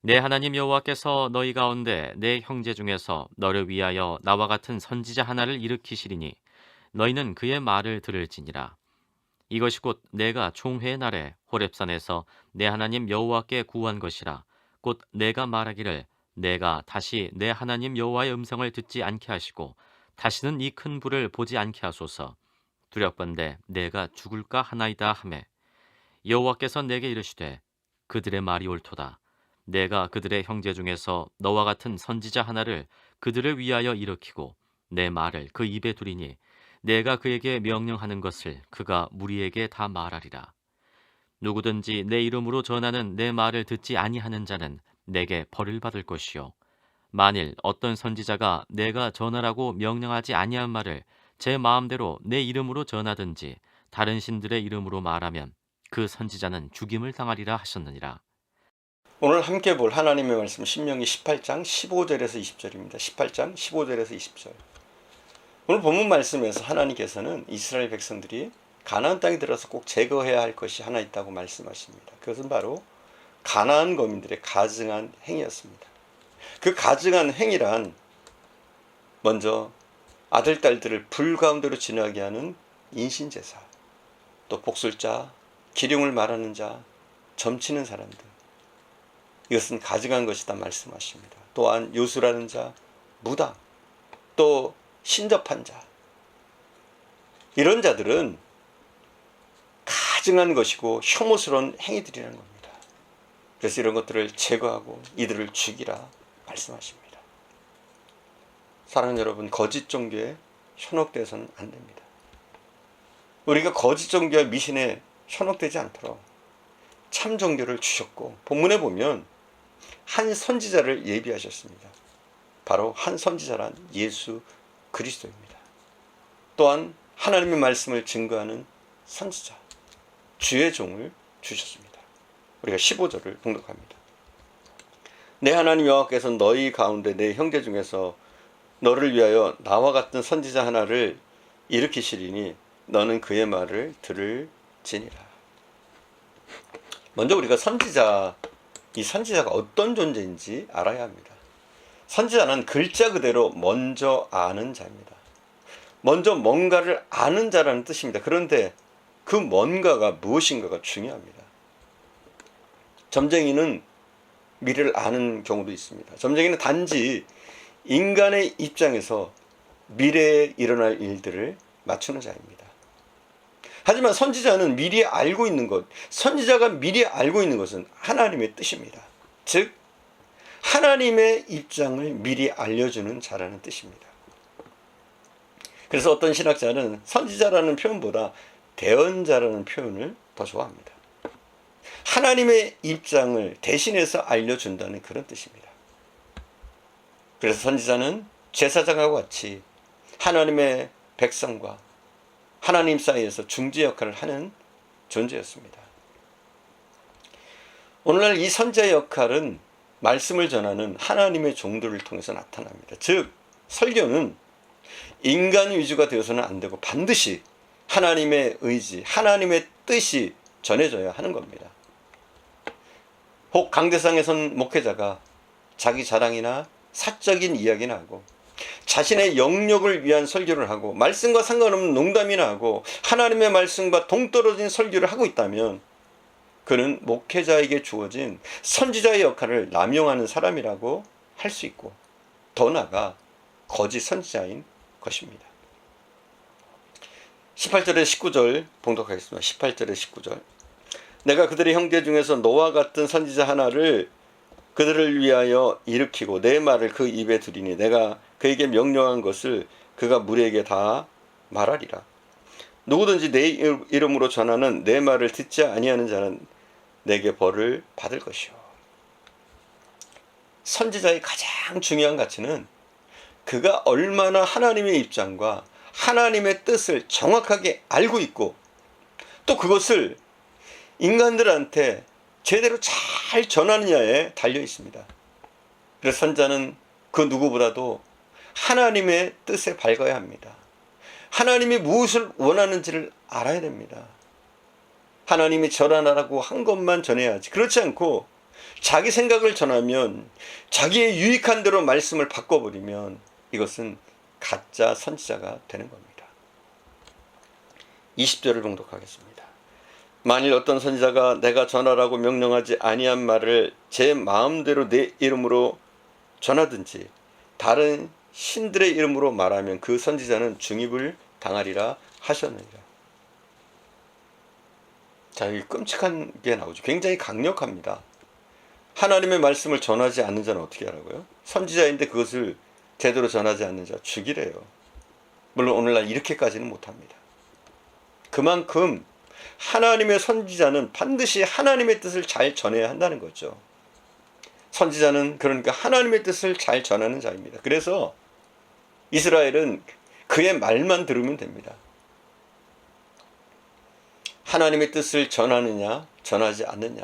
내 하나님 여호와께서 너희 가운데 내 형제 중에서 너를 위하여 나와 같은 선지자 하나를 일으키시리니 너희는 그의 말을 들을지니라. 이것이 곧 내가 총회의 날에 호렙산에서 내 하나님 여호와께 구한 것이라. 곧 내가 말하기를 내가 다시 내 하나님 여호와의 음성을 듣지 않게 하시고 다시는 이 큰 불을 보지 않게 하소서. 두렵건대 내가 죽을까 하나이다 하매 여호와께서 내게 이르시되 그들의 말이 옳도다. 내가 그들의 형제 중에서 너와 같은 선지자 하나를 그들을 위하여 일으키고 내 말을 그 입에 두리니 내가 그에게 명령하는 것을 그가 무리에게 다 말하리라. 누구든지 내 이름으로 전하는 내 말을 듣지 아니하는 자는 내게 벌을 받을 것이요 만일 어떤 선지자가 내가 전하라고 명령하지 아니한 말을 제 마음대로 내 이름으로 전하든지 다른 신들의 이름으로 말하면 그 선지자는 죽임을 당하리라 하셨느니라. 오늘 함께 볼 하나님의 말씀 신명기 18장 15절에서 20절입니다. 18장 15절에서 20절. 오늘 본문 말씀에서 하나님께서는 이스라엘 백성들이 가나안 땅에 들어서 꼭 제거해야 할 것이 하나 있다고 말씀하십니다. 그것은 바로 가나안 거민들의 가증한 행위였습니다. 그 가증한 행위란 먼저 아들, 딸들을 불 가운데로 지나게 하는 인신제사, 또 복술자, 기륭을 말하는 자, 점치는 사람들, 이것은 가증한 것이다 말씀하십니다. 또한 요술하는 자, 무당, 또 신접한 자, 이런 자들은 가증한 것이고 혐오스러운 행위들이라는 겁니다. 그래서 이런 것들을 제거하고 이들을 죽이라 말씀하십니다. 사랑하는 여러분, 거짓 종교에 현혹돼서는 안 됩니다. 우리가 거짓 종교와 미신에 현혹되지 않도록 참 종교를 주셨고, 본문에 보면 한 선지자를 예비하셨습니다. 바로 한 선지자란 예수 그리스도입니다. 또한 하나님의 말씀을 증거하는 선지자, 주의 종을 주셨습니다. 우리가 15절을 봉독합니다. 내 하나님 여호와께서 너희 가운데 내 형제 중에서 너를 위하여 나와 같은 선지자 하나를 일으키시리니 너는 그의 말을 들을지니라. 먼저 우리가 이 선지자가 어떤 존재인지 알아야 합니다. 선지자는 글자 그대로 먼저 아는 자입니다. 먼저 뭔가를 아는 자라는 뜻입니다. 그런데 그 뭔가가 무엇인가가 중요합니다. 점쟁이는 미래를 아는 경우도 있습니다. 점쟁이는 단지 인간의 입장에서 미래에 일어날 일들을 맞추는 자입니다. 하지만 선지자는 미리 알고 있는 것, 선지자가 미리 알고 있는 것은 하나님의 뜻입니다. 즉 하나님의 입장을 미리 알려주는 자라는 뜻입니다. 그래서 어떤 신학자는 선지자라는 표현보다 대언자라는 표현을 더 좋아합니다. 하나님의 입장을 대신해서 알려준다는 그런 뜻입니다. 그래서 선지자는 제사장과 같이 하나님의 백성과 하나님 사이에서 중재 역할을 하는 존재였습니다. 오늘날 이 선지자의 역할은 말씀을 전하는 하나님의 종들을 통해서 나타납니다. 즉 설교는 인간 위주가 되어서는 안 되고 반드시 하나님의 의지, 하나님의 뜻이 전해져야 하는 겁니다. 혹 강대상에 선 목회자가 자기 자랑이나 사적인 이야기나 하고 자신의 영역을 위한 설교를 하고 말씀과 상관없는 농담이나 하고 하나님의 말씀과 동떨어진 설교를 하고 있다면 그는 목회자에게 주어진 선지자의 역할을 남용하는 사람이라고 할 수 있고 더 나아가 거짓 선지자인 것입니다. 18절에 19절 봉독하겠습니다. 18절에 19절. 내가 그들의 형제 중에서 너와 같은 선지자 하나를 그들을 위하여 일으키고 내 말을 그 입에 두리니 내가 그에게 명령한 것을 그가 무리에게 다 말하리라. 누구든지 내 이름으로 전하는 내 말을 듣지 아니하는 자는 내게 벌을 받을 것이요. 선지자의 가장 중요한 가치는 그가 얼마나 하나님의 입장과 하나님의 뜻을 정확하게 알고 있고 또 그것을 인간들한테 제대로 잘 전하느냐에 달려 있습니다. 그래서 선지자는 그 누구보다도 하나님의 뜻에 밝아야 합니다. 하나님이 무엇을 원하는지를 알아야 됩니다. 하나님이 전하라고 한 것만 전해야지. 그렇지 않고 자기 생각을 전하면 자기의 유익한 대로 말씀을 바꿔버리면 이것은 가짜 선지자가 되는 겁니다. 20절을 봉독하겠습니다. 만일 어떤 선지자가 내가 전하라고 명령하지 아니한 말을 제 마음대로 내 이름으로 전하든지 다른 신들의 이름으로 말하면 그 선지자는 중입을 당하리라 하셨느니라. 자, 여기 끔찍한 게 나오죠. 굉장히 강력합니다. 하나님의 말씀을 전하지 않는 자는 어떻게 하라고요? 선지자인데 그것을 제대로 전하지 않는 자 죽이래요. 물론 오늘날 이렇게까지는 못합니다. 그만큼 하나님의 선지자는 반드시 하나님의 뜻을 잘 전해야 한다는 거죠. 선지자는 그러니까 하나님의 뜻을 잘 전하는 자입니다. 그래서 이스라엘은 그의 말만 들으면 됩니다. 하나님의 뜻을 전하느냐 전하지 않느냐,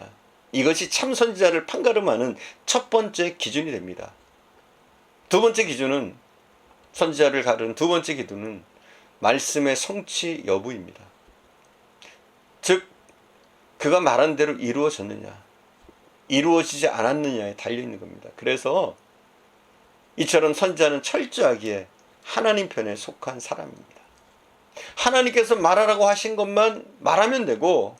이것이 참 선지자를 판가름하는 첫 번째 기준이 됩니다. 두 번째 기준은, 선지자를 가르는 두 번째 기준은 말씀의 성취 여부입니다. 즉 그가 말한 대로 이루어졌느냐 이루어지지 않았느냐에 달려있는 겁니다. 그래서 이처럼 선지자는 철저하게 하나님 편에 속한 사람입니다. 하나님께서 말하라고 하신 것만 말하면 되고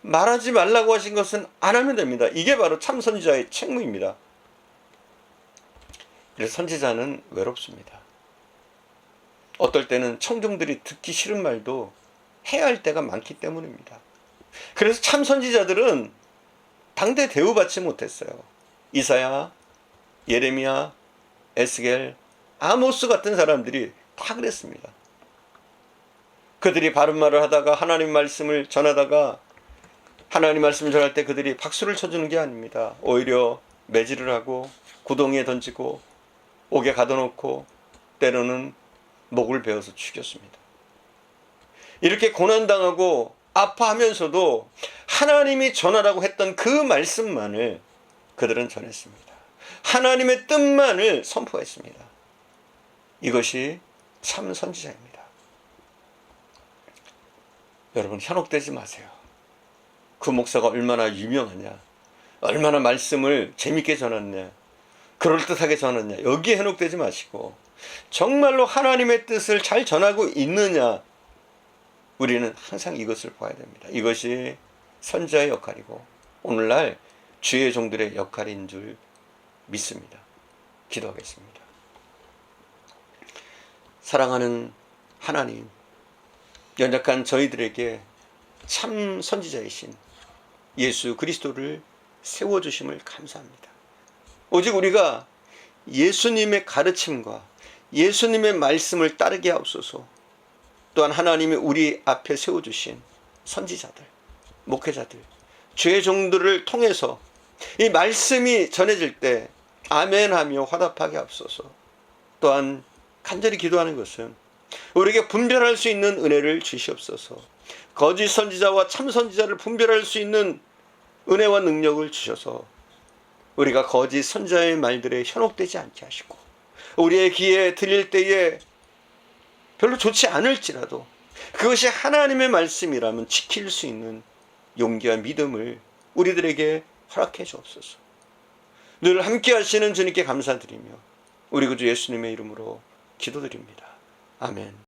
말하지 말라고 하신 것은 안 하면 됩니다. 이게 바로 참 선지자의 책무입니다. 그래서 선지자는 외롭습니다. 어떨 때는 청중들이 듣기 싫은 말도 해야 할 때가 많기 때문입니다. 그래서 참 선지자들은 당대 대우받지 못했어요. 이사야, 예레미야, 에스겔, 아모스 같은 사람들이 다 그랬습니다. 그들이 바른 말을 하다가 하나님 말씀을 전하다가 하나님 말씀을 전할 때 그들이 박수를 쳐주는 게 아닙니다. 오히려 매질을 하고 구덩이에 던지고 옥에 가둬놓고 때로는 목을 베어서 죽였습니다. 이렇게 고난당하고 아파하면서도 하나님이 전하라고 했던 그 말씀만을 그들은 전했습니다. 하나님의 뜻만을 선포했습니다. 이것이 참 선지자입니다. 여러분, 현혹되지 마세요. 그 목사가 얼마나 유명하냐, 얼마나 말씀을 재밌게 전했냐, 그럴듯하게 전했냐, 여기에 현혹되지 마시고 정말로 하나님의 뜻을 잘 전하고 있느냐, 우리는 항상 이것을 봐야 됩니다. 이것이 선지자의 역할이고 오늘날 주의 종들의 역할인 줄 믿습니다. 기도하겠습니다. 사랑하는 하나님, 연약한 저희들에게 참 선지자이신 예수 그리스도를 세워주심을 감사합니다. 오직 우리가 예수님의 가르침과 예수님의 말씀을 따르게 하옵소서. 또한 하나님이 우리 앞에 세워주신 선지자들, 목회자들, 주의 종들을 통해서 이 말씀이 전해질 때 아멘하며 화답하게 하옵소서. 또한 간절히 기도하는 것은 우리에게 분별할 수 있는 은혜를 주시옵소서. 거짓 선지자와 참 선지자를 분별할 수 있는 은혜와 능력을 주셔서 우리가 거짓 선지자의 말들에 현혹되지 않게 하시고 우리의 귀에 들릴 때에 별로 좋지 않을지라도 그것이 하나님의 말씀이라면 지킬 수 있는 용기와 믿음을 우리들에게 허락해 주옵소서. 늘 함께 하시는 주님께 감사드리며 우리 구주 예수님의 이름으로 기도드립니다. 아멘.